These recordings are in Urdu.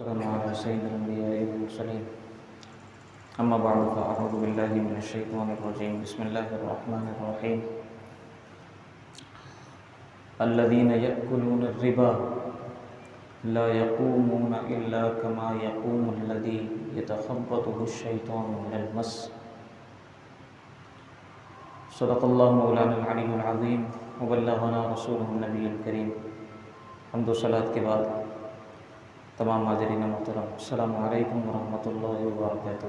والسلام على سيد الأنبياء والمرسلين أما بعد فأعوذ بالله من الشيطان الرجيم بسم الله الرحمن الرحيم الذين يأكلون الربا لا يقومون إلا كما يقوم الذي يتخبطه الشيطان من المس صدق الله مولانا العلي العظيم وبلغنا رسوله النبي الكريم. حمد و صلاۃ کے بعد تمام حاضرین محترم، السلام علیکم ورحمۃ اللہ وبرکاتہ.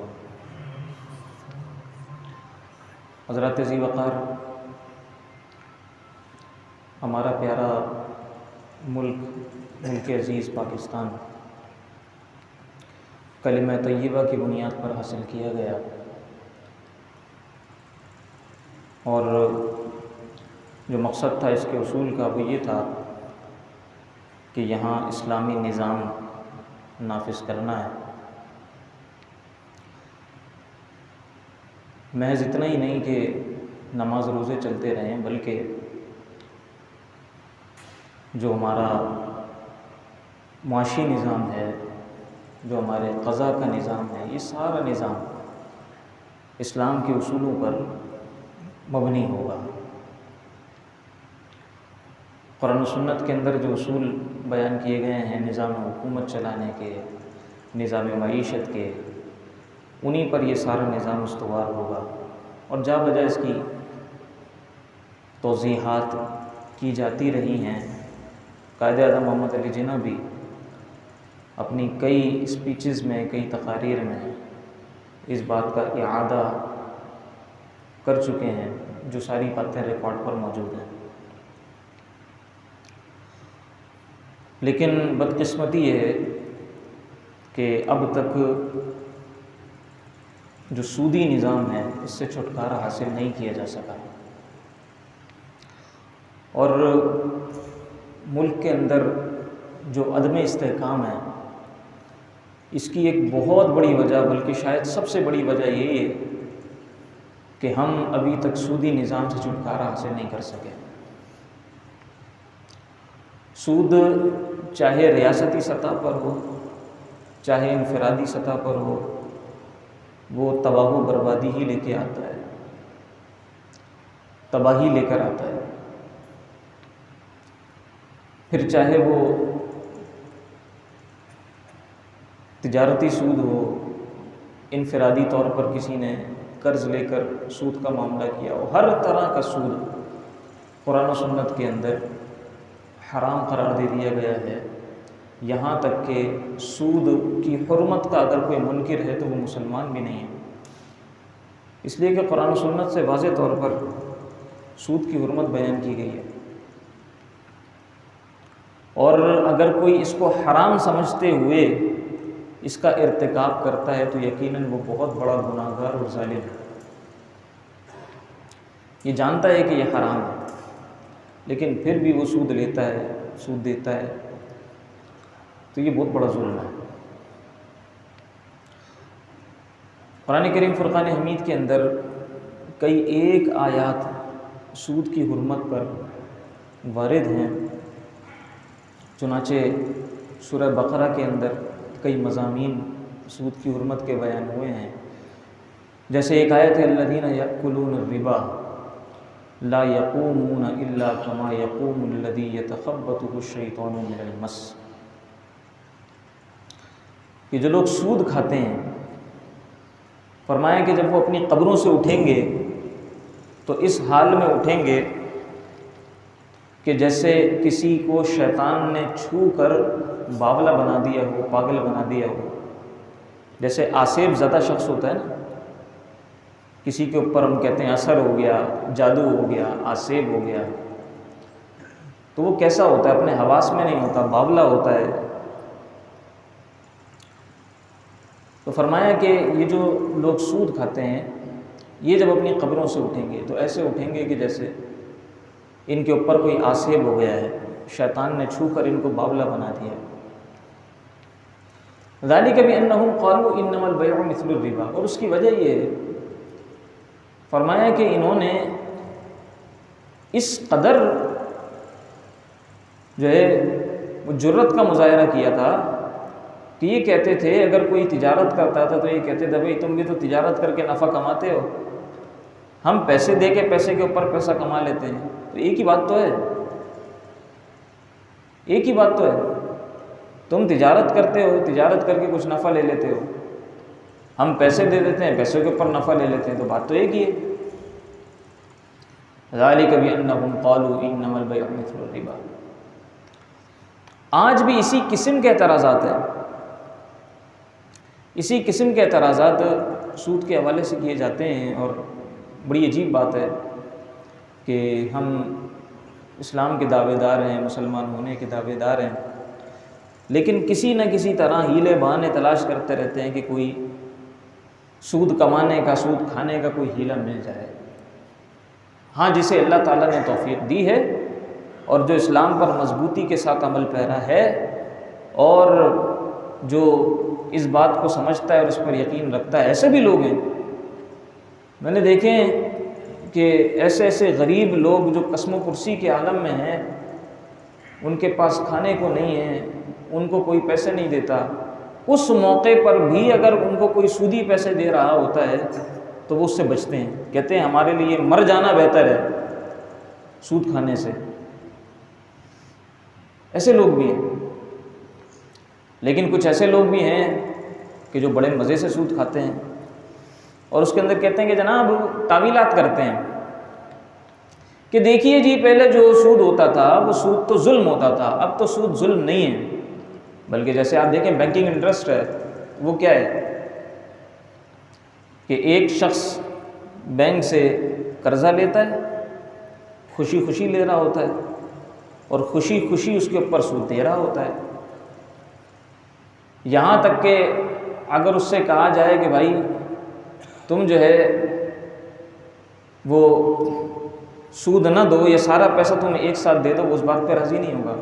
حضرات ذی وقار، ہمارا پیارا ملک عزیز پاکستان کلمہ طیبہ کی بنیاد پر حاصل کیا گیا، اور جو مقصد تھا اس کے اصول کا وہ یہ تھا کہ یہاں اسلامی نظام نافذ کرنا ہے. محض اتنا ہی نہیں کہ نماز روزے چلتے رہیں، بلکہ جو ہمارا معاشی نظام ہے، جو ہمارے قضاء کا نظام ہے، یہ سارا نظام اسلام کے اصولوں پر مبنی ہوگا. قرآن و سنت کے اندر جو اصول بیان کیے گئے ہیں نظام حکومت چلانے کے، نظام معیشت کے، انہی پر یہ سارا نظام استوار ہوگا. اور جا بجا اس کی توضیحات کی جاتی رہی ہیں. قائد اعظم محمد علی جناح بھی اپنی کئی اسپیچز میں، کئی تقاریر میں اس بات کا اعادہ کر چکے ہیں، جو ساری باتیں ریکارڈ پر موجود ہیں. لیکن بدقسمتی یہ ہے کہ اب تک جو سودی نظام ہے اس سے چھٹکارا حاصل نہیں کیا جا سکا، اور ملک کے اندر جو عدم استحکام ہے اس کی ایک بہت بڑی وجہ، بلکہ شاید سب سے بڑی وجہ یہی ہے کہ ہم ابھی تک سودی نظام سے چھٹکارا حاصل نہیں کر سکے. سود چاہے ریاستی سطح پر ہو، چاہے انفرادی سطح پر ہو، وہ تباہ و بربادی ہی لے کے آتا ہے، تباہی لے کر آتا ہے. پھر چاہے وہ تجارتی سود ہو، انفرادی طور پر کسی نے قرض لے کر سود کا معاملہ کیا ہو، ہر طرح کا سود قرآن و سنت کے اندر حرام قرار دے دیا گیا ہے. یہاں تک کہ سود کی حرمت کا اگر کوئی منکر ہے تو وہ مسلمان بھی نہیں ہے، اس لیے کہ قرآن و سنت سے واضح طور پر سود کی حرمت بیان کی گئی ہے. اور اگر کوئی اس کو حرام سمجھتے ہوئے اس کا ارتکاب کرتا ہے تو یقیناً وہ بہت بڑا گناہ گار اور ظالم ہے. یہ جانتا ہے کہ یہ حرام ہے لیکن پھر بھی وہ سود لیتا ہے، سود دیتا ہے، تو یہ بہت بڑا ظلم ہے. قرآن کریم فرقان حمید کے اندر کئی ایک آیات سود کی حرمت پر وارد ہیں. چنانچہ سورہ بقرہ کے اندر کئی مضامین سود کی حرمت کے بیان ہوئے ہیں. جیسے ایک آیت ہے الذین یأکلون الربا لا یقومون الا کما یقوم الذی یتخبطہ الشیطان من المس. کہ جو لوگ سود کھاتے ہیں، فرمایا کہ جب وہ اپنی قبروں سے اٹھیں گے تو اس حال میں اٹھیں گے کہ جیسے کسی کو شیطان نے چھو کر باولا بنا دیا ہو، پاگل بنا دیا ہو. جیسے آسیب زدہ شخص ہوتا ہے نا، کسی کے اوپر ہم کہتے ہیں اثر ہو گیا، جادو ہو گیا، آسیب ہو گیا، تو وہ کیسا ہوتا ہے؟ اپنے حواس میں نہیں ہوتا، باولا ہوتا ہے. تو فرمایا کہ یہ جو لوگ سود کھاتے ہیں یہ جب اپنی قبروں سے اٹھیں گے تو ایسے اٹھیں گے کہ جیسے ان کے اوپر کوئی آسیب ہو گیا ہے، شیطان نے چھو کر ان کو باولا بنا دیا. ذالک بانہم قالوا انما البیع مثل الربا. اور اس کی وجہ یہ ہے، فرمایا کہ انہوں نے اس قدر جو ہے وہ جرت کا مظاہرہ کیا تھا کہ یہ کہتے تھے اگر کوئی تجارت کرتا تھا تو یہ کہتے تھے بھائی تم بھی تو تجارت کر کے نفع کماتے ہو، ہم پیسے دے کے پیسے کے اوپر پیسہ کما لیتے ہیں۔ تو ایک ہی بات تو ہے، ایک ہی بات تو ہے، تم تجارت کرتے ہو، تجارت کر کے کچھ نفع لے لیتے ہو، ہم پیسے دے دیتے ہیں، پیسوں کے اوپر نفع لے لیتے ہیں، تو بات تو ایک ہی ہے۔ ذالک بأنہم قالوا انما البیع مثل الربا۔ آج بھی اسی قسم کے اعتراضات ہیں، اسی قسم کے اعتراضات سود کے حوالے سے کیے جاتے ہیں، اور بڑی عجیب بات ہے کہ ہم اسلام کے دعوے دار ہیں، مسلمان ہونے کے دعوے دار ہیں، لیکن کسی نہ کسی طرح ہیلے بہانے تلاش کرتے رہتے ہیں کہ کوئی سود کمانے کا، سود کھانے کا کوئی ہیلہ مل جائے۔ ہاں، جسے اللہ تعالیٰ نے توفیق دی ہے اور جو اسلام پر مضبوطی کے ساتھ عمل پیرا ہے اور جو اس بات کو سمجھتا ہے اور اس پر یقین رکھتا ہے، ایسے بھی لوگ ہیں۔ میں نے دیکھے ہیں کہ ایسے ایسے غریب لوگ جو قسم و پرسی کے عالم میں ہیں، ان کے پاس کھانے کو نہیں ہے، ان کو کوئی پیسے نہیں دیتا، اس موقع پر بھی اگر ان کو کوئی سودی پیسے دے رہا ہوتا ہے تو وہ اس سے بچتے ہیں، کہتے ہیں ہمارے لیے مر جانا بہتر ہے سود کھانے سے۔ ایسے لوگ بھی ہیں، لیکن کچھ ایسے لوگ بھی ہیں کہ جو بڑے مزے سے سود کھاتے ہیں اور اس کے اندر کہتے ہیں کہ جناب تعویلات کرتے ہیں کہ دیکھیے جی پہلے جو سود ہوتا تھا وہ سود تو ظلم ہوتا تھا، اب تو سود ظلم نہیں ہے، بلکہ جیسے آپ دیکھیں بینکنگ انٹرسٹ ہے، وہ کیا ہے کہ ایک شخص بینک سے قرضہ لیتا ہے، خوشی خوشی لے رہا ہوتا ہے اور خوشی خوشی اس کے اوپر سود دے رہا ہوتا ہے، یہاں تک کہ اگر اس سے کہا جائے کہ بھائی تم جو ہے وہ سود نہ دو، یہ سارا پیسہ تم ایک ساتھ دے دو، وہ اس بات پہ راضی نہیں ہوگا۔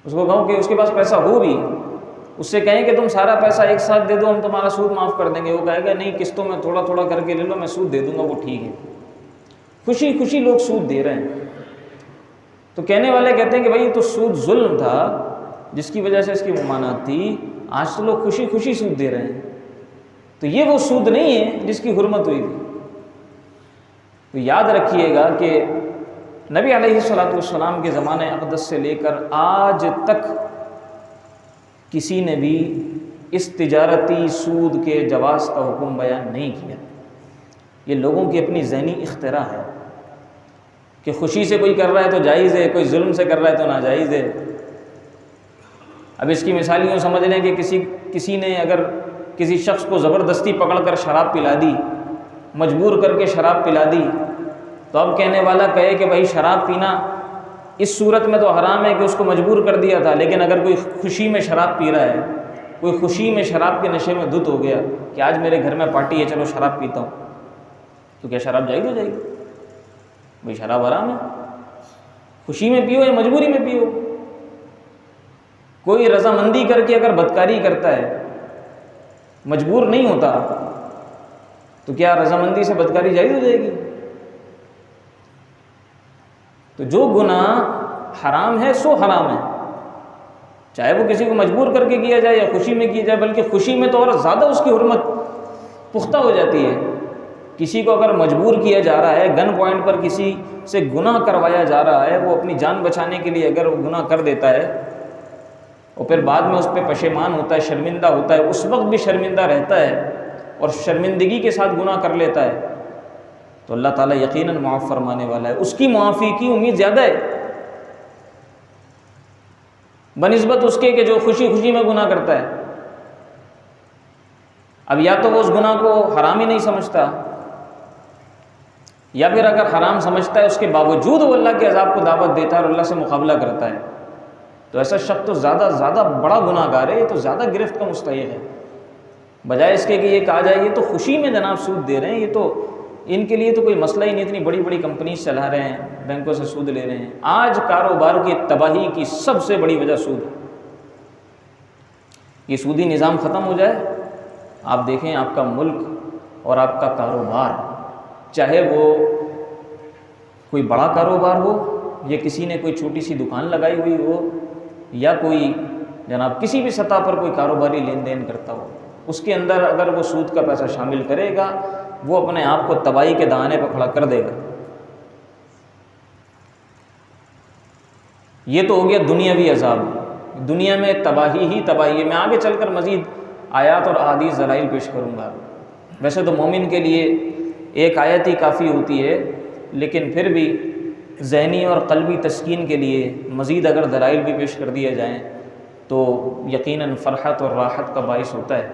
اس کو کہو کہ اس کے پاس پیسہ ہو بھی، اس سے کہیں کہ تم سارا پیسہ ایک ساتھ دے دو، ہم تمہارا سود معاف کر دیں گے، وہ کہے گا نہیں قسطوں میں تھوڑا تھوڑا کر کے لے لو، میں سود دے دوں گا، وہ ٹھیک ہے۔ خوشی خوشی لوگ سود دے رہے ہیں، تو کہنے والے کہتے ہیں کہ بھائی یہ تو سود ظلم تھا جس کی وجہ سے اس کی ممانعت تھی، آج تو لوگ خوشی خوشی سود دے رہے ہیں، تو یہ وہ سود نہیں ہے جس کی حرمت ہوئی تھی۔ تو یاد رکھیے گا کہ نبی علیہ الصلوۃ والسلام کے زمانہ اقدس سے لے کر آج تک کسی نے بھی اس تجارتی سود کے جواز کا حکم بیان نہیں کیا۔ یہ لوگوں کی اپنی ذہنی اختراع ہے کہ خوشی سے کوئی کر رہا ہے تو جائز ہے، کوئی ظلم سے کر رہا ہے تو ناجائز ہے۔ اب اس کی مثال یوں سمجھ لیں کہ کسی نے اگر کسی شخص کو زبردستی پکڑ کر شراب پلا دی، مجبور کر کے شراب پلا دی، تو اب کہنے والا کہے کہ بھائی شراب پینا اس صورت میں تو حرام ہے کہ اس کو مجبور کر دیا تھا، لیکن اگر کوئی خوشی میں شراب پی رہا ہے، کوئی خوشی میں شراب کے نشے میں دھت ہو گیا کہ آج میرے گھر میں پارٹی ہے چلو شراب پیتا ہوں، تو کیا شراب جائز ہو جائے گی؟ بھائی شراب حرام ہے، خوشی میں پیو یا مجبوری میں پیو۔ کوئی رضامندی کر کے اگر بدکاری کرتا ہے، مجبور نہیں ہوتا، تو کیا رضامندی سے بدکاری جائز ہو جائے گی؟ تو جو گناہ حرام ہے سو حرام ہے، چاہے وہ کسی کو مجبور کر کے کیا جائے یا خوشی میں کیا جائے، بلکہ خوشی میں تو اور زیادہ اس کی حرمت پختہ ہو جاتی ہے۔ کسی کو اگر مجبور کیا جا رہا ہے، گن پوائنٹ پر کسی سے گناہ کروایا جا رہا ہے، وہ اپنی جان بچانے کے لیے اگر وہ گناہ کر دیتا ہے اور پھر بعد میں اس پہ پشیمان ہوتا ہے، شرمندہ ہوتا ہے، اس وقت بھی شرمندہ رہتا ہے اور شرمندگی کے ساتھ گناہ کر لیتا ہے، تو اللہ تعالیٰ یقیناً معاف فرمانے والا ہے، اس کی معافی کی امید زیادہ ہے بنسبت اس کے کہ جو خوشی خوشی میں گناہ کرتا ہے۔ اب یا تو وہ اس گناہ کو حرام ہی نہیں سمجھتا، یا پھر اگر حرام سمجھتا ہے اس کے باوجود وہ اللہ کے عذاب کو دعوت دیتا ہے اور اللہ سے مقابلہ کرتا ہے، تو ایسا شخص تو زیادہ بڑا گناہ گار ہے، یہ تو زیادہ گرفت کا مستحق ہے، بجائے اس کے کہ یہ کہا جائے یہ تو خوشی میں جناب سود دے رہے ہیں، یہ تو ان کے لیے تو کوئی مسئلہ ہی نہیں، اتنی بڑی بڑی کمپنیز چلا رہے ہیں، بینکوں سے سود لے رہے ہیں۔ آج کاروبار کی تباہی کی سب سے بڑی وجہ سود ہے۔ یہ سودی نظام ختم ہو جائے، آپ دیکھیں آپ کا ملک اور آپ کا کاروبار، چاہے وہ کوئی بڑا کاروبار ہو یا کسی نے کوئی چھوٹی سی دکان لگائی ہوئی ہو یا کوئی جناب کسی بھی سطح پر کوئی کاروباری لین دین کرتا ہو، اس کے اندر اگر وہ سود کا پیسہ شامل کرے گا وہ اپنے آپ کو تباہی کے دہانے پہ کھڑا کر دے گا۔ یہ تو ہو گیا دنیاوی عذاب، دنیا میں تباہی ہی تباہی ہے۔ میں آگے چل کر مزید آیات اور احادیث دلائل پیش کروں گا۔ ویسے تو مومن کے لیے ایک آیت ہی کافی ہوتی ہے، لیکن پھر بھی ذہنی اور قلبی تسکین کے لیے مزید اگر دلائل بھی پیش کر دیے جائیں تو یقیناً فرحت اور راحت کا باعث ہوتا ہے،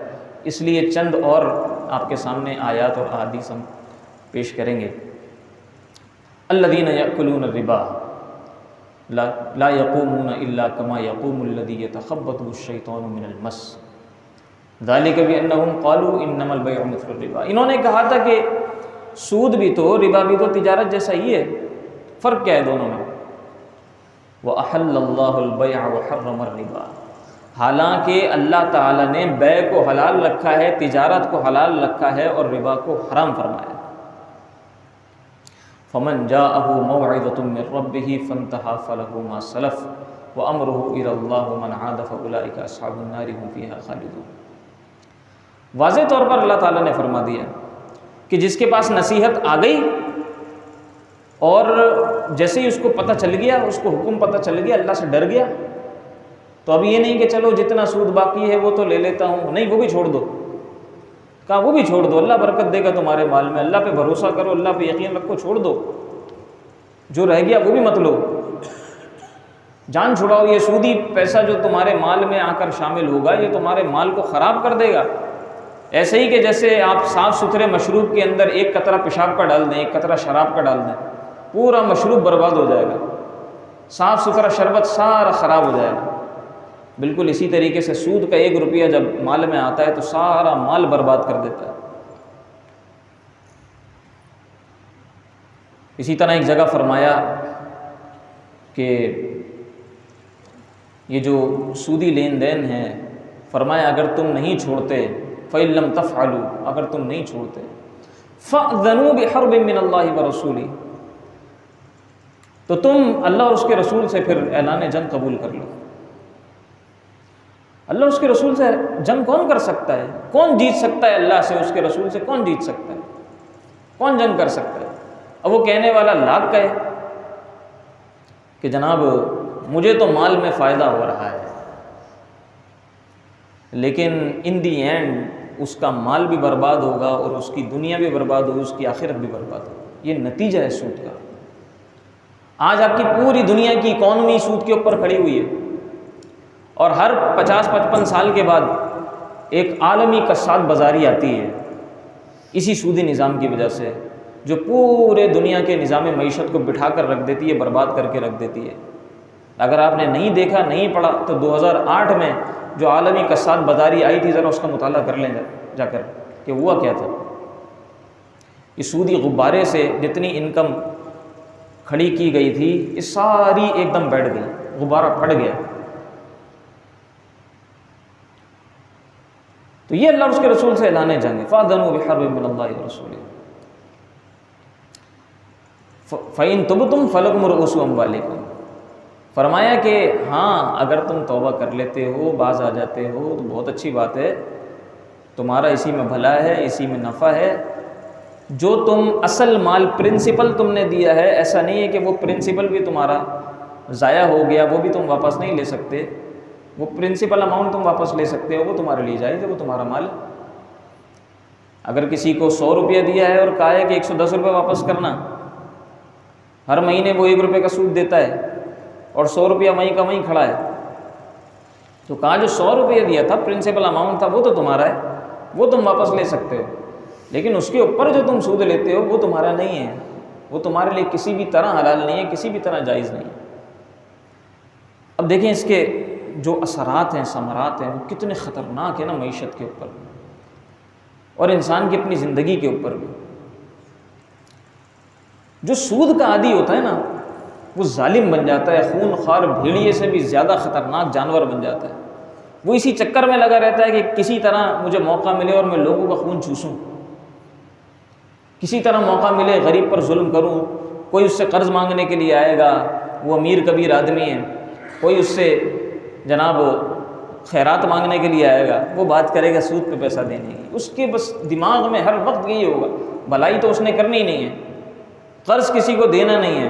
اس لیے چند اور آپ کے سامنے آیات اور احادیث ہم پیش کریں گے۔ الذین یأکلون الربا لا یقومون الا کما یقوم الذی یتخبطہ الشیطان من المس ذلک بانہم قالوا انما البیع مثل الربا۔ انہوں نے کہا تھا کہ سود بھی تو ربا بھی تو تجارت جیسا ہی ہے، فرق کیا ہے دونوں میں؟ وَأَحَلَّ اللَّهُ الْبَيْعَ وَحَرَّمَ الرِّبَا، حالانکہ اللہ تعالیٰ نے بیع کو حلال رکھا ہے، تجارت کو حلال رکھا ہے اور ربا کو حرام فرمایا۔ فَمَنْ جَاءَهُ مَوْعِظَةٌ مِّن رَّبِّهِ فَانْتَهَىٰ فَلَهُ مَا سَلَفَ وَأَمْرُهُ إِلَى اللَّهِ وَمَنْ عَادَ فَأُولَٰئِكَ أَصْحَابُ النَّارِ هُمْ فِيهَا خَالِدُونَ۔ واضح طور پر اللہ تعالیٰ نے فرما دیا کہ جس کے پاس نصیحت آ گئی اور جیسے ہی اس کو پتہ چل گیا، اس کو حکم پتہ چل گیا، اللہ سے ڈر گیا، تو اب یہ نہیں کہ چلو جتنا سود باقی ہے وہ تو لے لیتا ہوں، نہیں، وہ بھی چھوڑ دو۔ کہا وہ بھی چھوڑ دو، اللہ برکت دے گا تمہارے مال میں، اللہ پہ بھروسہ کرو، اللہ پہ یقین رکھو، چھوڑ دو، جو رہ گیا وہ بھی مت لو، جان چھڑاؤ۔ یہ سودی پیسہ جو تمہارے مال میں آ کر شامل ہوگا یہ تمہارے مال کو خراب کر دے گا۔ ایسے ہی کہ جیسے آپ صاف ستھرے مشروب کے اندر ایک قطرہ پیشاب کا ڈال دیں، ایک قطرہ شراب کا ڈال دیں، پورا مشروب برباد ہو جائے گا، صاف ستھرا شربت سارا خراب ہو جائے گا۔ بالکل اسی طریقے سے سود کا 1 روپیہ جب مال میں آتا ہے تو سارا مال برباد کر دیتا ہے۔ اسی طرح ایک جگہ فرمایا کہ یہ جو سودی لین دین ہے، فرمایا اگر تم نہیں چھوڑتے فَإِن لَّمْ تَفْعَلُوا، اگر تم نہیں چھوڑتے فَأْذَنُوا بِحَرْبٍ مِّنَ اللَّهِ وَرَسُولِهِ، تو تم اللہ اور اس کے رسول سے پھر اعلان جنگ قبول کر لو۔ اللہ اور اس کے رسول سے جنگ کون کر سکتا ہے؟ کون جیت سکتا ہے؟ اللہ سے، اس کے رسول سے کون جیت سکتا ہے؟ کون جنگ کر سکتا ہے؟ اب وہ کہنے والا لاکھ کہے کہ جناب مجھے تو مال میں فائدہ ہو رہا ہے، لیکن ان دی اینڈ اس کا مال بھی برباد ہوگا اور اس کی دنیا بھی برباد ہوگی، اس کی آخرت بھی برباد ہوگی۔ یہ نتیجہ ہے سود کا۔ آج آپ کی پوری دنیا کی اکانومی سود کے اوپر کھڑی ہوئی ہے، اور ہر 50-55 سال کے بعد ایک عالمی کساد بازاری آتی ہے اسی سودی نظام کی وجہ سے، جو پورے دنیا کے نظام معیشت کو بٹھا کر رکھ دیتی ہے، برباد کر کے رکھ دیتی ہے۔ اگر آپ نے نہیں دیکھا، نہیں پڑھا، تو 2008 میں جو عالمی کساد بازاری آئی تھی ذرا اس کا مطالعہ کر لیں جا کر کہ ہوا کیا تھا۔ یہ سودی غبارے سے جتنی انکم کھڑی کی گئی تھی یہ ساری ایک دم بیٹھ گئی، غبارہ پھٹ گیا۔ تو یہ اللہ اور اس کے رسول سے اعلان جنگ ہے، فَأْذَنُوا بِحَرْبٍ مِّنَ اللَّهِ وَرَسُولِهِ فَإِن تُبْتُمْ فَلَكُمْ رُءُوسُ أَمْوَالِكُمْ، فرمایا کہ ہاں اگر تم توبہ کر لیتے ہو، باز آ جاتے ہو تو بہت اچھی بات ہے، تمہارا اسی میں بھلا ہے، اسی میں نفع ہے۔ جو تم اصل مال پرنسپل تم نے دیا ہے، ایسا نہیں ہے کہ وہ پرنسپل بھی تمہارا ضائع ہو گیا، وہ بھی تم واپس نہیں لے سکتے، وہ پرنسپل اماؤنٹ تم واپس لے سکتے ہو، وہ تمہارے لیے جائز ہے، وہ تمہارا مال۔ اگر کسی کو 100 روپیہ دیا ہے اور کہا ہے کہ 110 روپے واپس کرنا، ہر مہینے وہ 1 روپے کا سود دیتا ہے اور 100 روپیہ وہیں کا وہیں کھڑا ہے، تو کہا جو 100 روپیہ دیا تھا پرنسپل اماؤنٹ تھا وہ تو تمہارا ہے، وہ تم واپس لے سکتے ہو، لیکن اس کے اوپر جو تم سود لیتے ہو وہ تمہارا نہیں ہے، وہ تمہارے لیے کسی بھی طرح حلال نہیں ہے، کسی بھی طرح جائز نہیں ہے۔ اب دیکھیں اس کے جو اثرات ہیں، ثمرات ہیں، وہ کتنے خطرناک ہیں نا معیشت کے اوپر اور انسان کی اپنی زندگی کے اوپر بھی۔ جو سود کا عادی ہوتا ہے نا وہ ظالم بن جاتا ہے، خون خوار بھیڑیے سے بھی زیادہ خطرناک جانور بن جاتا ہے۔ وہ اسی چکر میں لگا رہتا ہے کہ کسی طرح مجھے موقع ملے اور میں لوگوں کا خون چوسوں، کسی طرح موقع ملے غریب پر ظلم کروں۔ کوئی اس سے قرض مانگنے کے لیے آئے گا، وہ امیر کبیر آدمی ہے، کوئی اس سے جناب خیرات مانگنے کے لیے آئے گا وہ بات کرے گا سود پہ پیسہ دینے کی، اس کے بس دماغ میں ہر وقت یہی ہوگا، بھلائی تو اس نے کرنی ہی نہیں ہے، قرض کسی کو دینا نہیں ہے،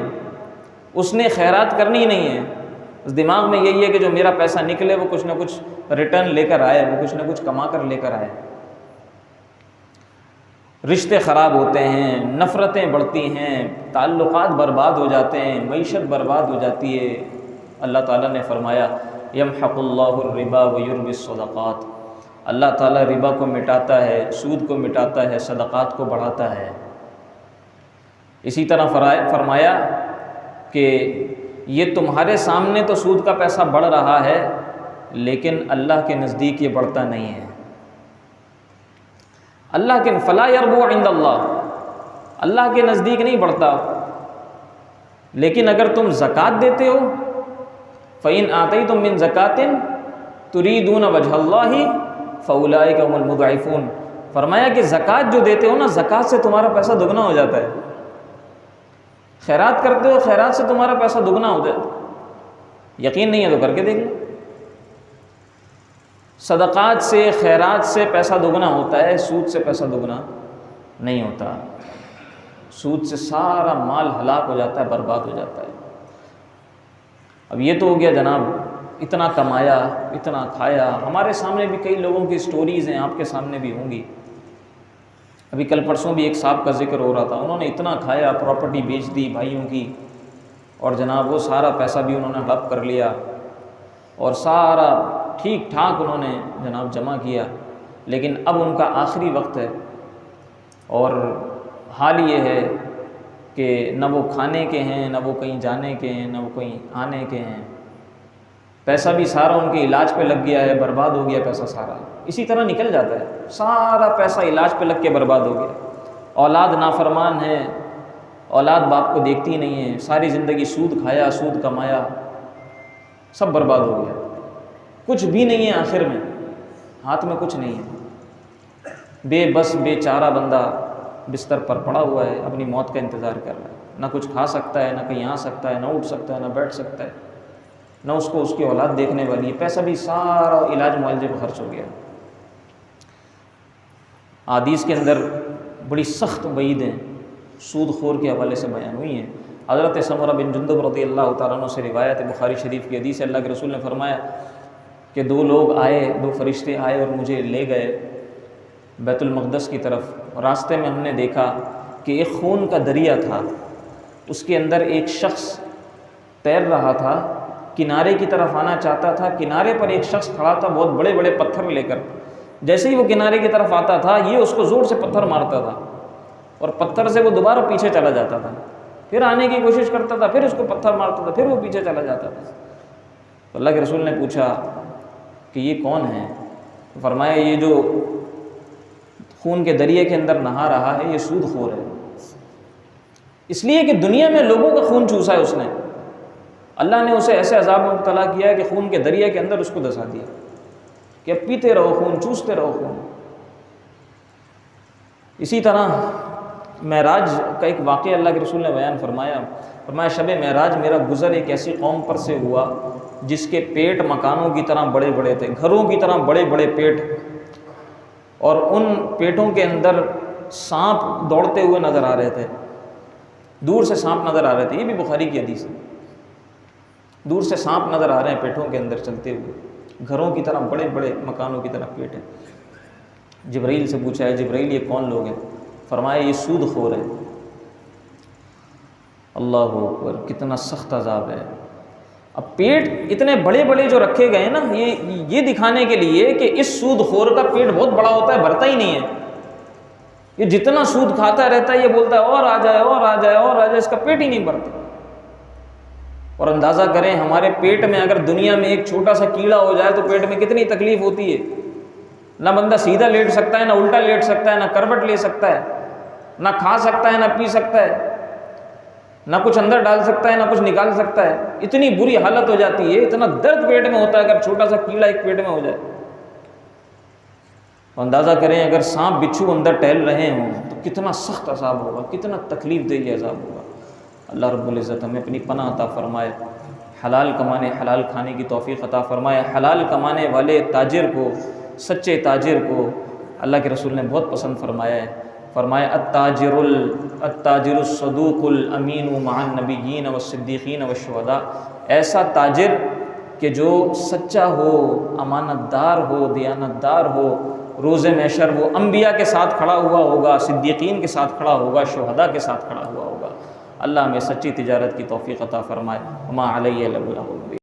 اس نے خیرات کرنی نہیں ہے، اس دماغ میں یہی ہے کہ جو میرا پیسہ نکلے وہ کچھ نہ کچھ ریٹرن لے کر آئے، وہ کچھ نہ کچھ کما کر لے کر آئے۔ رشتے خراب ہوتے ہیں، نفرتیں بڑھتی ہیں، تعلقات برباد ہو جاتے ہیں، معیشت برباد ہو جاتی ہے۔ اللہ تعالیٰ نے فرمایا یمحق اللہ الربا ویربی الصدقات، اللہ تعالیٰ ربا کو مٹاتا ہے، سود کو مٹاتا ہے، صدقات کو بڑھاتا ہے۔ اسی طرح فرمایا کہ یہ تمہارے سامنے تو سود کا پیسہ بڑھ رہا ہے لیکن اللہ کے نزدیک یہ بڑھتا نہیں ہے۔ اللہ کے فلا یربو عند اللہ کے نزدیک نہیں بڑھتا۔ لیکن اگر تم زکوٰۃ دیتے ہو فَإِنْ آتَيْتُم مِّن زَكَاةٍ تُرِيدُونَ وَجْهَ اللَّهِ فَأُولَٰئِكَ هُمُ الْمُضْعِفُونَ، فرمایا کہ زکوٰۃ جو دیتے ہو نا، زکوٰۃ سے تمہارا پیسہ دگنا ہو جاتا ہے۔ خیرات کرتے ہو، خیرات سے تمہارا پیسہ دگنا ہو جاتا ہے۔ یقین نہیں ہے تو کر کے دیکھ لو۔ صدقات سے، خیرات سے پیسہ دگنا ہوتا ہے، سود سے پیسہ دگنا نہیں ہوتا۔ سود سے سارا مال ہلاک ہو جاتا ہے، برباد ہو جاتا ہے۔ اب یہ تو ہو گیا جناب، اتنا کمایا، اتنا کھایا۔ ہمارے سامنے بھی کئی لوگوں کی سٹوریز ہیں، آپ کے سامنے بھی ہوں گی۔ ابھی کل پرسوں بھی ایک صاحب کا ذکر ہو رہا تھا، انہوں نے اتنا کھایا، پراپرٹی بیچ دی بھائیوں کی، اور جناب وہ سارا پیسہ بھی انہوں نے ہڑپ کر لیا، اور سارا ٹھیک ٹھاک انہوں نے جناب جمع کیا، لیکن اب ان کا آخری وقت ہے، اور حال یہ ہے کہ نہ وہ کھانے کے ہیں، نہ وہ کہیں جانے کے ہیں، نہ وہ کہیں آنے کے ہیں۔ پیسہ بھی سارا ان کے علاج پہ لگ گیا ہے، برباد ہو گیا پیسہ سارا، اسی طرح نکل جاتا ہے، سارا پیسہ علاج پہ لگ کے برباد ہو گیا۔ اولاد نافرمان ہے، اولاد باپ کو دیکھتی نہیں ہے، ساری زندگی سود کھایا، سود کمایا، سب برباد ہو گیا، کچھ بھی نہیں ہے آخر میں، ہاتھ میں کچھ نہیں ہے، بے بس بے چارہ بندہ بستر پر پڑا ہوا ہے، اپنی موت کا انتظار کر رہا ہے، نہ کچھ کھا سکتا ہے، نہ کہیں آ سکتا ہے، نہ اٹھ سکتا ہے، نہ بیٹھ سکتا ہے، نہ اس کو اس کی اولاد دیکھنے والی ہے، پیسہ بھی سارا علاج معالجے پہ خرچ ہو گیا۔ حدیث کے اندر بڑی سخت وعیدیں سود خور کے حوالے سے بیان ہوئی ہیں۔ حضرت سمرہ بن جندب رضی اللہ تعالیٰ عنہ سے روایت ہے، بخاری شریف کی حدیث ہے، اللہ کے رسول نے فرمایا کہ دو لوگ آئے، دو فرشتے آئے اور مجھے لے گئے بیت المقدس کی طرف۔ راستے میں ہم نے دیکھا کہ ایک خون کا دریا تھا، اس کے اندر ایک شخص تیر رہا تھا، کنارے کی طرف آنا چاہتا تھا، کنارے پر ایک شخص کھڑا تھا بہت بڑے بڑے پتھر لے کر، جیسے ہی وہ کنارے کی طرف آتا تھا یہ اس کو زور سے پتھر مارتا تھا، اور پتھر سے وہ دوبارہ پیچھے چلا جاتا تھا، پھر آنے کی کوشش کرتا تھا، پھر اس کو پتھر مارتا تھا، پھر وہ پیچھے چلا جاتا تھا۔ تو اللہ کے رسول نے پوچھا کہ یہ کون ہے؟ تو فرمایا یہ جو خون کے دریا کے اندر نہا رہا ہے یہ سود خور ہے، اس لیے کہ دنیا میں لوگوں کا خون چوسا ہے اس نے، اللہ نے اسے ایسے عذاب میں مبتلا کیا ہے کہ خون کے دریا کے اندر اس کو دھسا دیا کہ اب پیتے رہو خون، چوستے رہو خون۔ اسی طرح معراج کا ایک واقعہ اللہ کے رسول نے بیان فرمایا شب معراج میرا گزر ایک ایسی قوم پر سے ہوا جس کے پیٹ مکانوں کی طرح بڑے بڑے تھے، گھروں کی طرح بڑے بڑے پیٹ، اور ان پیٹوں کے اندر سانپ دوڑتے ہوئے نظر آ رہے تھے، دور سے سانپ نظر آ رہے تھے، یہ بھی بخاری کی حدیث ہے، دور سے سانپ نظر آ رہے ہیں پیٹوں کے اندر چلتے ہوئے، گھروں کی طرح بڑے بڑے مکانوں کی طرح پیٹ ہیں۔ جبرائیل سے پوچھا ہے جبرائیل یہ کون لوگ ہیں؟ فرمایا یہ سود خور ہے۔ اللہ اکبر، کتنا سخت عذاب ہے۔ اب پیٹ اتنے بڑے بڑے جو رکھے گئے نا، یہ دکھانے کے لیے کہ اس سود خور کا پیٹ بہت بڑا ہوتا ہے، بھرتا ہی نہیں ہے، یہ جتنا سود کھاتا رہتا ہے یہ بولتا ہے اور آ جائے اور آ جائے اور آ جائے، اس کا پیٹ ہی نہیں بھرتا۔ اور اندازہ کریں ہمارے پیٹ میں اگر دنیا میں ایک چھوٹا سا کیڑا ہو جائے تو پیٹ میں کتنی تکلیف ہوتی ہے، نہ بندہ سیدھا لیٹ سکتا ہے، نہ الٹا لیٹ سکتا ہے، نہ کروٹ لے سکتا ہے، نہ کھا سکتا ہے، نہ پی سکتا ہے، نہ کچھ اندر ڈال سکتا ہے، نہ کچھ نکال سکتا ہے، اتنی بری حالت ہو جاتی ہے، اتنا درد پیٹ میں ہوتا ہے اگر چھوٹا سا کیڑا ایک پیٹ میں ہو جائے۔ اندازہ کریں اگر سانپ بچھو اندر ٹہل رہے ہوں تو کتنا سخت عذاب ہوگا، کتنا تکلیف دہ یہ عذاب ہوگا۔ اللہ رب العزت ہمیں اپنی پناہ عطا فرمائے۔ حلال کمانے حلال کھانے کی توفیق عطا فرمائے۔ حلال کمانے والے تاجر کو، سچے تاجر کو اللہ کے رسول نے بہت پسند فرمایا ہے۔ فرمایا التاجر الصدوق الامین مع النبیین والصدیقین والشہداء، ایسا تاجر کہ جو سچا ہو، امانت دار ہو، دیانت دار ہو، روز محشر وہ انبیاء کے ساتھ کھڑا ہوا ہوگا، صدیقین کے ساتھ کھڑا ہوگا، شہداء کے ساتھ کھڑا ہوا ہوگا۔ اللہ ہمیں سچی تجارت کی توفیق عطا فرمائے۔ وما علیہ الا البلاغ۔